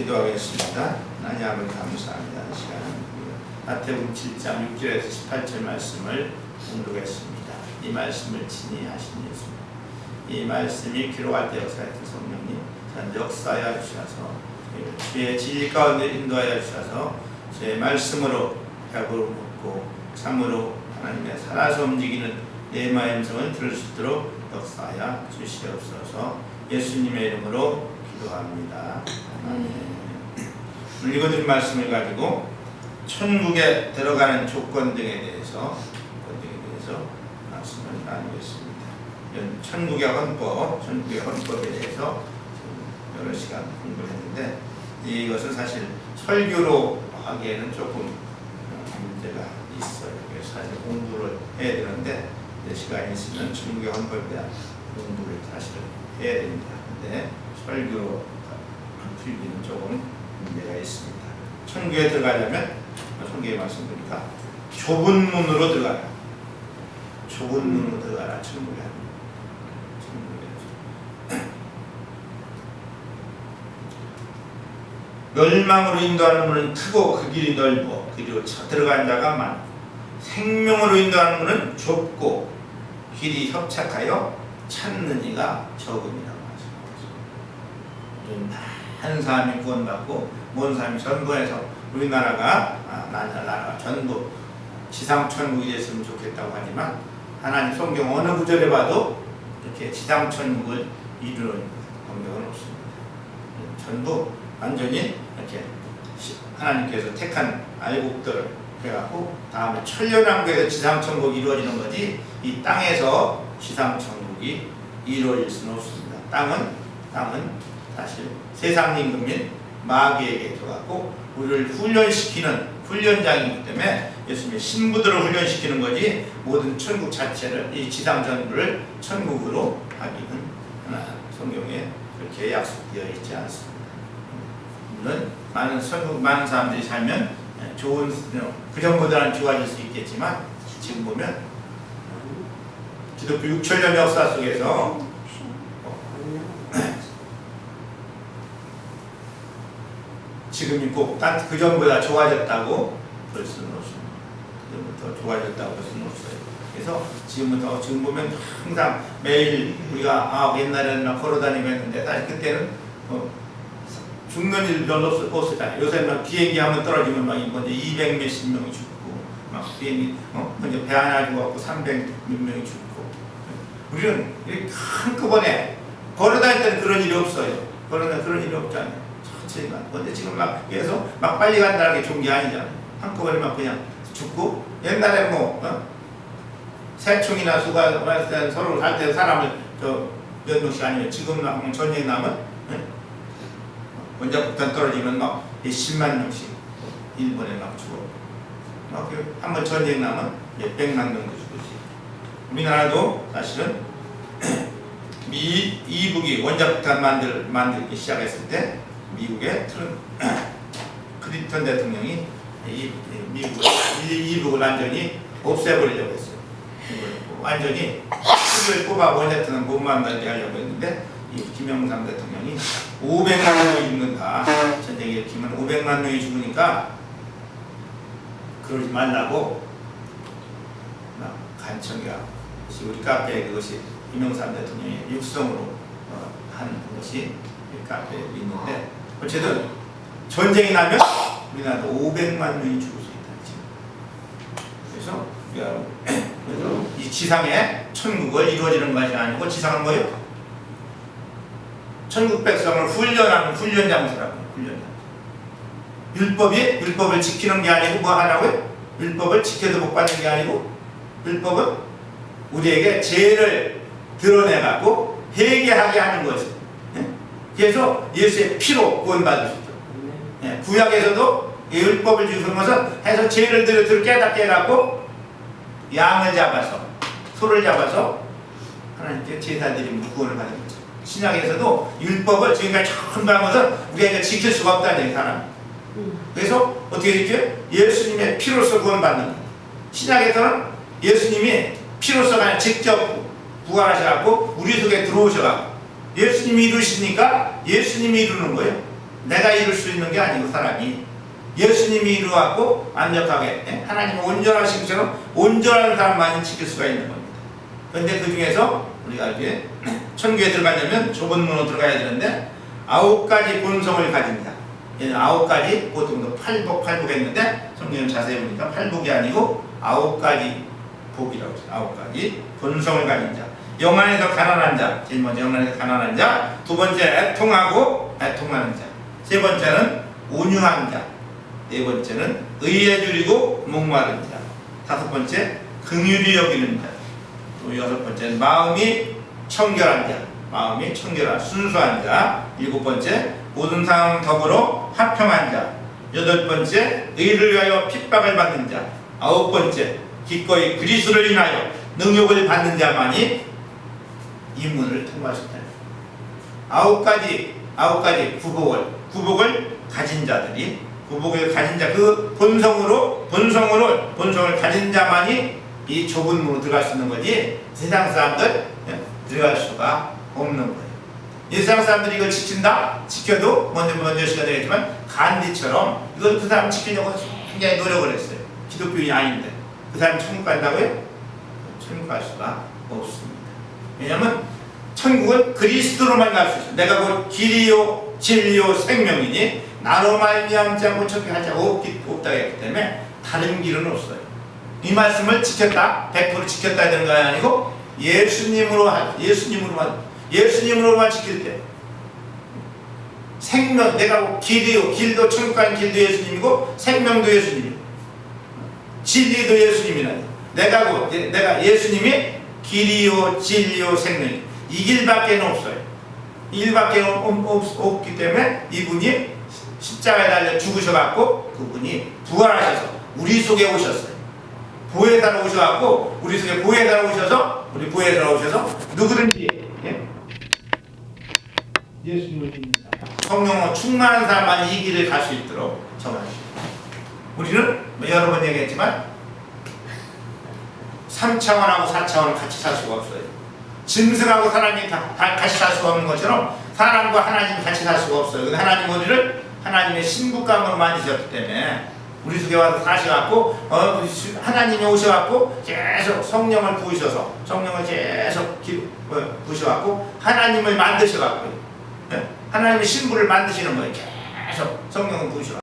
기도하겠습니다. 하나님 아버지 감사합니다. 이 시간은 마태복음 7장 6절에서 18절 말씀을 공독했습니다. 이 말씀을 친히 하신 예수, 이 말씀이 기록할 때 역사했던 성령님 전 역사하여 주셔서 주의 진리 가운데 인도하여 주셔서 주의 말씀으로 약으로 묻고 참으로 하나님의 살아서 움직이는 내 마음의 음성을 들을 수 있도록 역사하여 주시옵소서. 예수님의 이름으로 기도합니다. 아멘. 오늘 읽어드린 말씀을 가지고 천국에 들어가는 조건 등에 대해서 말씀을 나누겠습니다. 천국의 헌법에 대해서 여러 시간 공부를 했는데 이것은 사실 설교로 하기에는 조금 문제가 있어요. 그래서 사실 공부를 해야 되는데 시간이 있으면 천국의 헌법에 대한 공부를 사실은 해야 됩니다. 근데 설교로 풀기는 조금 문제가 있습니다. 천국에 들어가려면 성경에 말씀드리니까 좁은 문으로 들어가라. 좁은 문으로 들어가라. 천국에. 멸망으로 인도하는 문은 크고 그 길이 넓어 그리고 들어간 자가 많고 생명으로 인도하는 문은 좁고 길이 협착하여 찾는 이가 적음이라고 하십니다. 많은 사람이 구원받고 모든 사람이 전부해서 우리나라가 나라가 전부 지상천국이 됐으면 좋겠다고 하지만 하나님 성경 어느 구절에 봐도 이렇게 지상천국을 이루는 성경은 없습니다. 전부 완전히 이렇게 하나님께서 택한 알곡들을 해갖고 다음에 천년왕국에서 지상천국이 이루어지는 거지 이 땅에서 지상천국이 이루어질 수는 없습니다. 땅은 사실 세상 임금인 마귀에게 들어갔고 우리를 훈련시키는 훈련장이기 때문에 예수님의 신부들을 훈련시키는 거지 모든 천국 자체를 이 지상 전부를 천국으로 하기는 성경에 그렇게 약속되어 있지 않습니다. 물론 많은 사람들이 살면 좋은 그전보다는 좋아질 수 있겠지만 지금 보면 기독교 6천년 역사 속에서 지금이 꼭 그전보다 좋아졌다고 볼 수는 없습니다. 그전부터 좋아졌다고 볼 수는 없어요. 그래서 지금 보면 항상 매일 우리가 옛날에는 막 걸어다니고 했는데 사실 그때는 죽는 일 별로 없었잖아요. 요새는 비행기 한번 떨어지면 막 먼저 200 몇십 명이 죽고 막 비행기 먼저 배 하나 죽어갖고 300 몇 명이 죽고 우리는 한꺼번에 걸어다닐 때는 그런 일이 없어요. 그런 일이 없잖아요. 근데 지금 막 그래서 막 빨리 간다는 게 좋은 게 아니잖아요. 한꺼번에 막 그냥 죽고 옛날에 새총이나 수가 서로 살 때 사람을 몇 명씩 아니면 지금 전쟁 나면 먼저 북한 떨어지면 막 10만 명씩 일본에 막 죽어. 한번 전쟁 나면 몇백만 명도 죽지. 우리나라도 사실은 이북이 원자폭탄 만들기 시작했을 때 미국의 클린턴 대통령이 이북을 완전히 없애버리려고 했어요. 완전히 핵을 뽑아 원자탄은 못 만들게 하려고 했는데 이 김영삼 대통령이 500만 명이 죽는다. 전쟁이 일으키면 500만 명이 죽으니까 그러지 말라고 간청이가 우리 카페에 그것이 김영삼 대통령의 육성으로 한 것이 카페에 있는데 어쨌든 전쟁이 나면 우리나라도 500만 명이 죽을 수 있다. 그래서 이 지상에 천국을 이루어지는 것이 아니고 지상은 뭐예요? 천국 백성을 훈련하는 훈련장소라고. 율법을 지키는 게 아니고 뭐 하라고요? 율법을 지켜도 못 받는 게 아니고 율법은 우리에게 죄를 드러내갖고 회개하게 하는 거죠. 그래서 예수의 피로 구원받을 수 있죠. 구약에서도 율법을 주신 것은 해서 죄를 깨닫게 해갖고 양을 잡아서 소를 잡아서 하나님께 제사 드리면 구원을 받는 거죠. 신약에서도 율법을 지금까지 전부 한 것은 우리가 지킬 수가 없다는 사람. 그래서 어떻게 지켜요? 예수님의 피로서 구원받는 거예요. 신약에서는 예수님이 피로서가 아니라 직접 부활하셔갖고 우리 속에 들어오셔갖고 예수님이 이루시니까 예수님이 이루는 거예요. 내가 이룰 수 있는 게 아니고 사람이 예수님이 이루어갖고 완벽하게 하나님의 온전하신 것처럼 온전한 사람만이 지킬 수가 있는 겁니다. 그런데 그 중에서 우리가 이제 천국에 들어가려면 좁은 문으로 들어가야 되는데 9가지 본성을 가진 자. 얘는 9가지 보통 팔복 했는데 성경을 자세히 보니까 팔복이 아니고 9가지 복이라고 해요. 9가지 본성을 가진 자. 영안에서 가난한 자. 제일 먼저 영안에서 가난한 자. 두 번째 애통하고 애통하는 자. 세 번째는 온유한 자. 네 번째는 의에 줄이고 목마른 자. 다섯 번째 긍휼히 여기는 자. 또 여섯 번째는 마음이 청결한 자. 마음이 청결한 순수한 자. 일곱 번째 모든 사람 더불어 화평한 자. 여덟 번째 의를 위하여 핍박을 받는 자. 아홉 번째 기꺼이 그리스도를 인하여 능욕을 받는 자만이 이 문을 통과할 수 있다. 아홉 가지 구복을 가진 자들이 구복을 가진 자, 그 본성을 가진 자만이 이 좁은 문으로 들어갈 수 있는 거지 세상 사람들 들어갈 수가 없는 거예요. 이 세상 사람들이 이걸 지켜도 먼저 시간 되겠지만 간디처럼 이걸 그 사람 지키려고 굉장히 노력을 했어요. 기독교인이 아닌데 그 사람이 천국 간다고요? 천국 갈 수가 없습니다. 왜냐하면 천국은 그리스도로만 갈 수 있어요. 내가 곧 길이요 진리요 생명이니 나로 말미암지 않고 천국에 갈 자가 없다 했기 때문에 다른 길은 없어요. 이 말씀을 지켰다, 100% 지켰다 되는 거 아니고 예수님으로만 지킬 때 생명, 내가 길도 천국 가는 길도 예수님이고 생명도 예수님이고 진리도 예수님이라. 내가 예수님이 길이요 진리요 생명이 이 길밖에 없어요. 이 길밖에 없기 때문에 이분이 십자가에 달려 죽으셔갖고 그분이 부활하셔서 우리 속에 오셨어요. 보혜사로 오셔갖고 우리 속에 보혜사로 오셔서 누구든지 예수님을 믿는 사람, 성령으로 충만한 사람만이 이 길을 갈 수 있도록 정하십니다. 우리는 여러 번 얘기했지만 3차원하고 4차원은 같이 살 수가 없어요. 짐승하고 사람이 같이 살 수가 없는 것처럼 사람과 하나님이 같이 살 수가 없어요. 근데 하나님 우리를 하나님의 신부감으로 만드셨기 때문에 우리 속에 와서 사셔갖고 하나님이 오셔갖고 계속 성령을 부으셔서 부으셔갖고 하나님을 만드셔갖고 하나님의 신부를 만드시는 거예요. 계속 성령을 부으셔.